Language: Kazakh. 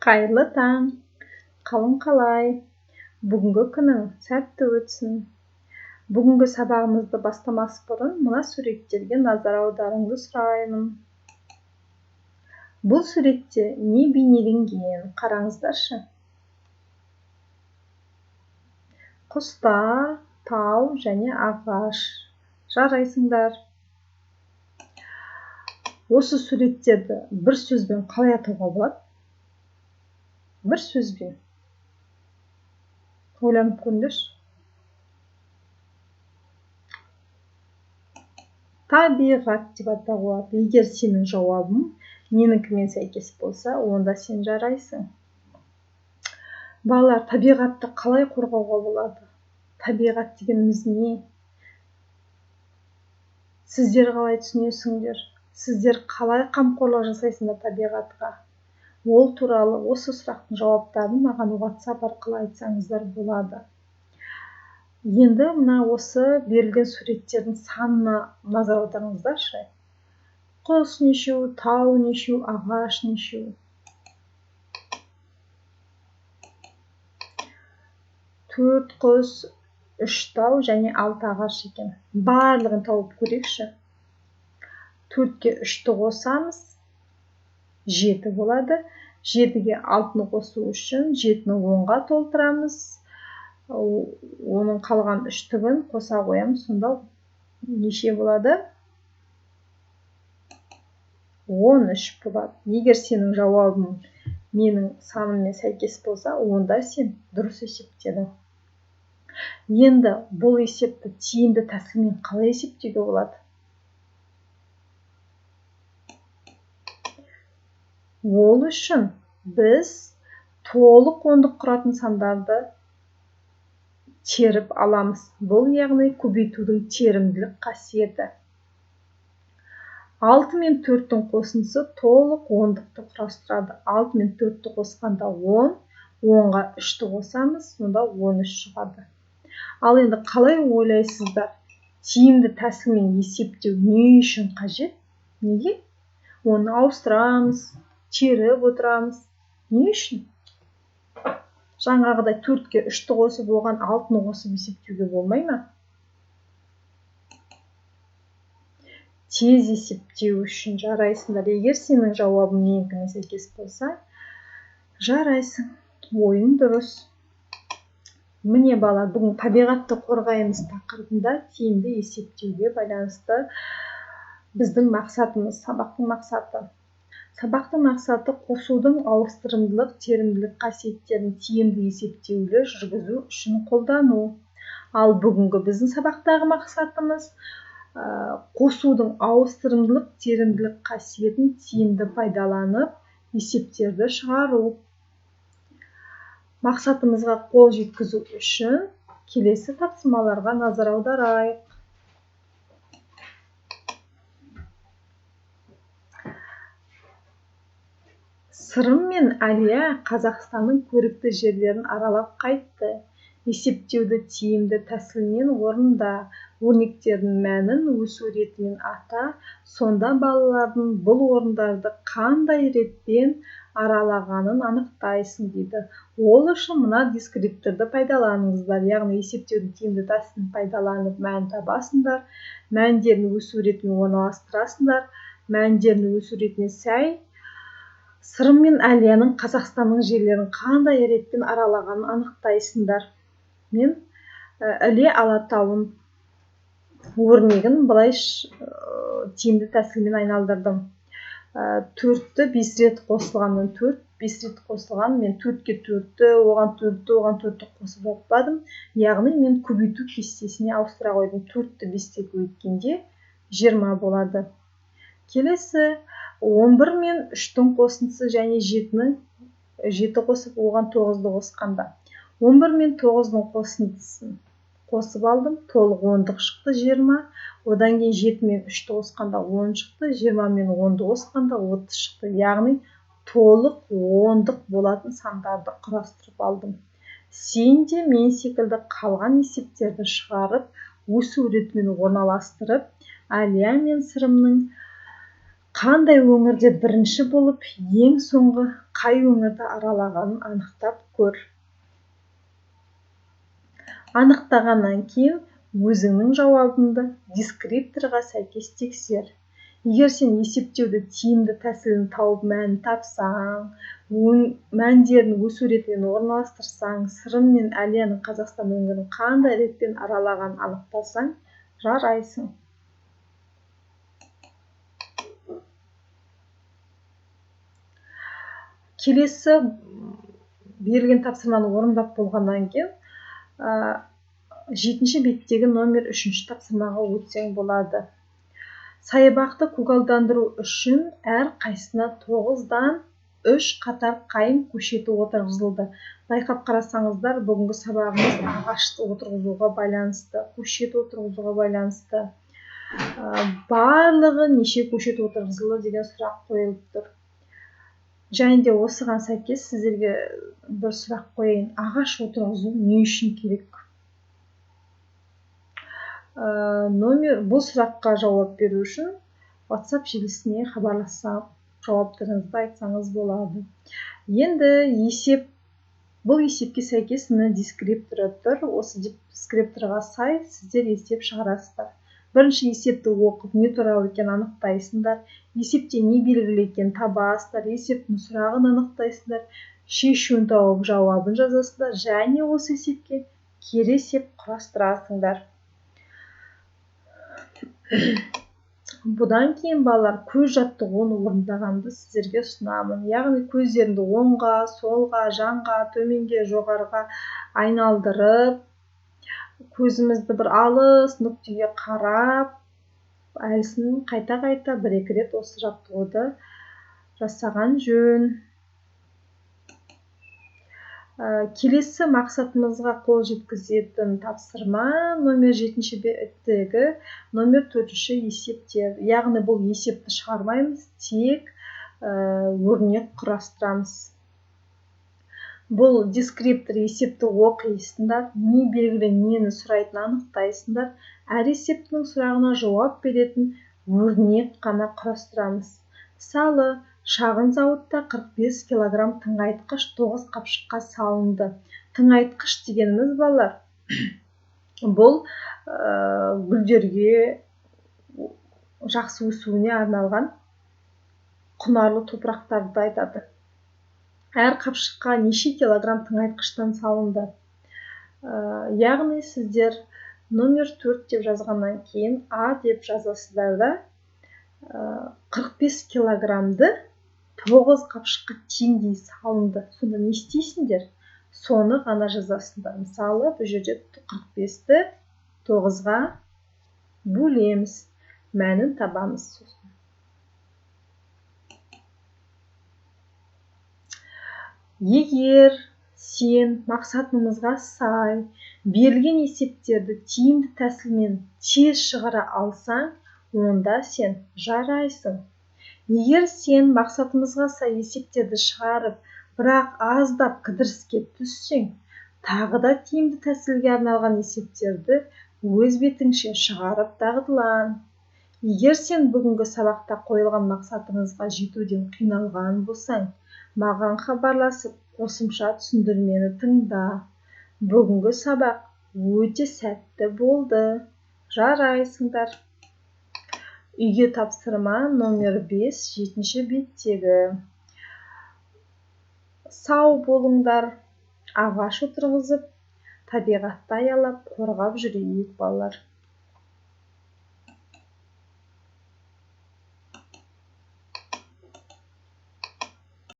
Қайырлы таң, қалың қалай? Бүгінгі күнің сәтті өтсін. Бүгінгі сабағымызды бастамас бұрын мына суреттерге назар аударуыңызды сұраймын. Бұл суретте не бейнеленген? Қараңыздаршы. Құстар, тау және ағаш. Жарайсыңдар. Осы суреттерді бір сөзбен қалай атауға болады? Бір сөзбен. Ойланып көріңдерші. Табиғат деп атауға болады. Егер сенің жауабың менікімен сәйкес болса, онда сен жарайсың. Балалар, табиғатты қалай қорғауға болады? Табиғат дегеніміз не? Сіздер қалай түсінесіңдер? Сіздер қалай қамқорлық жасайсыңдар табиғатқа? Ол туралы осы сұрақтың жауаптарын маған WhatsApp арқылы айтсаңыздар болады. Енді мына осы берілген суреттердің санына назар аударыңыздаршы. Құс нешеу, тау нешеу, ағаш нешеу. Төрт құс, үш тау және 6 ағаш екен. Барлығын тауып көрейікші. 4-ке 3-ті қосамыз, 7 болады. 7-ге 6-ны қосу үшін 7-ні 10-ға толтырамыз. Оның қалған 3-тігін қоса қоямыз. Сонда неше болады? 13 болады. Егер сенің жауабың менің саныммен сәйкес болса, онда сен дұрыс есептедің. Енді бұл есепті тиімді тәсілмен қалай есептеуге болады? Ол үшін біз толық ондық құратын сандарды теріп аламыз. Бұл яғни көбейтудің терімділік қасиеті. 6 мен 4-тің қосындысы толық ондықты құрастырады. 6 мен 4-ті қосқанда 10, 10-ға 3-ті қосамыз, сонда 13 шығады. Ал енді қалай ойлайсыздар? Тиімді тәсілмен есептеу не үшін қажет? Неге? Оны ауыстырамыз, теріп отырамыз. Не үшін? Жаңағыдай 4-ке 3-ті қосып, оған 6-ны қосып есептеуге болмай ма? Тез есептеу үшін жарайсыңдар. Егер сенің жауабың менікіне сәйкес болса, жарайсың. Ойың дұрыс. Міне бала, бүгін табиғатты қорғаймыз тақырыбында тиімді есептеуге байланысты біздің мақсатымыз, сабақтың мақсаты. Сабақтың мақсаты қосудың ауыстырымдылық, терімділік қасиеттерін тиімді есептеулі жүргізу үшін қолдану. Ал бүгінгі біздің сабақтағы мақсатымыз қосудың ауыстырымдылық, терімділік қасиетін тиімді пайдаланып, есептерді шығару. Мақсатымызға қол жеткізу үшін келесі тапсырмаларға назар аударайық. Сырым мен Әлия Қазақстанның көрікті жерлерін аралап қайтты. Есептеуді тиімді тәсілмен орында, өрнектердің мәнін өсу ретімен ата, сонда балалардың бұл орындарды қандай ретпен аралағанын анықтайсың дейді. Ол үшін мына дескриптивті пайдаланыңыздар, яғни есептеудің тиімді тәсілін пайдаланып мән табасыңдар, мәндерін өсу ретімен орналастырасыңдар, мәндерін өсу ретіне сәй Сырым мен Әлияның Қазақстанның жерлерін қандай ретпен аралағанын анықтайсыңдар. Мен Іле Алатауын өрнегін былай тиімді тәсілмен айналдырдым. 4-ті 5 рет қосылғаннан 4, 5 рет қосылған, мен 4-ке 4-ті, оған 4-ті, оған 4-ті қосып жатпадым. Яғни мен көбейту кестесіне ауыстыра қойдым. 4-ті 5-те көбейткенде 20 болады. Келесі 11 мен 3-тің қосындысы және 7 қосып, оған 9-ды қосқанда. 11 мен 9-ның қосындысын қосып алдым, толық 10-дық шықты 20. Одан кейін 7 мен 3-ті қосқанда 10 шықты, 20 мен 10-ды қосқанда 30 шықты. Яғни толық 10-дық болатын сандарды құрастырып алдым. Сен де мен секілді қалған есептерді шығарып, өсу ретімен орналастырып, Әлия мен Сырымның қандай өңірде бірінші болып, ең соңғы қай өңірді аралағанын анықтап көр. Анықтағаннан кейін өзіңнің жауабыңды дескрипторға сәйкес тексер. Егер сен есептеуді тиімді тәсілін тауып мәнін тапсаң, мәндерін өсу ретімен орналастырсаң, Сырым мен Әлияның Қазақстан өңірін қандай ретпен аралағанын анықтасаң, жарайсың. Келесі берілген тапсырманы орындап болғаннан кейін 7-ші беттегі номер 3-ші тапсырмаға өтсең болады. Саябақты көгалдандыру үшін әр қайсысына 9-дан 3 қатар қайың көшеті отырғызылды. Байқап қарасаңыздар, бүгінгі сабағымыз ағашты отырғызуға байланысты, көшет отырғызуға байланысты. Барлығы неше көшет отырғызылды деген сұрақ қойылып тұр. Және де осыған сәйкес сіздерге бір сұрақ қойайын. Ағаш отырғызу не үшін керек? Бұл сұраққа жауап беру үшін WhatsApp желісіне хабарласып, жауаптарыңызды айтсаңыз болады. Енді бұл есепке сәйкес мына дескрипторы тұр. Осы дескрипторға сай сіздер есеп шығарасыздар. Бірінші есепті оқып, не туралы екенін анықтайсыңдар. Есепте не белгілі екенін табасыздар. Есептің сұрағын анықтайсыңдар. Шешуін тауып, жауабын жазасыздар. Және осы есепке кері есеп құрастырасыңдар. Бұдан кейін балалар көз жаттығуын орындағанды сіздерге ұсынамын. Яғни көздеріңді оңға, солға, жанға, төменге, жоғарыға айналдырып, көзімізді бір алыс нүктеге қарап, әлсін қайта-қайта 1-2 рет осы жаттығуды жасаған жөн. Келесі мақсатымызға қол жеткізетін тапсырма номер 7-ші беттегі номер 4-ші есептер. Яғни бұл есепті шығармаймыз, тек өрнек құрастырамыз. Бұл дескриптор есепті оқисыңдар, не белгілі, нені сұрайтын анықтайсыңдар. Әр есептің сұрағына жауап беретін өрнек қана құрастырамыз. Мысалы, шағын зауытта 45 килограмм тыңайтқыш 9 қапшыққа салынды. Тыңайтқыш дегеніміз балалар, бұл гүлдерге жақсы өсуіне арналған құнарлы топырақтарды айтады. Әр қапшыққа неше килограмм тыңайтқыштан салынды. Яғни сіздер номер 4 деп жазғаннан кейін А деп жазасыздар да, 45 килограммды 9 қапшыққа теңдей салынды. Сонда не істейсіңдер? Соны ғана жазасыңдар. Мысалы, бұл жерде 45-ті 9-ға бөлеміз. Мәнін табамыз. Егер сен мақсатымызға сай берілген есептерді тиімді тәсілмен тез шығара алсаң, онда сен жарайсың. Егер сен мақсатымызға сай есептерді шығарып, бірақ аздап кідіріске түссең, тағы да тиімді тәсілге арналған есептерді өз бетіңше шығарып дағдылан. Егер сен бүгінгі сабақта қойылған мақсатыңызға жетуден қиналған болсаң, маған хабарласып, қосымша түсіндірмені тыңда. Бүгінгі сабақ өте сәтті болды. Жарайсыңдар. Үйге тапсырма номер 5, 7-ші беттегі. Сау болыңдар, ағаш отырғызып, табиғатты аялап, қорғап жүрейік балалар.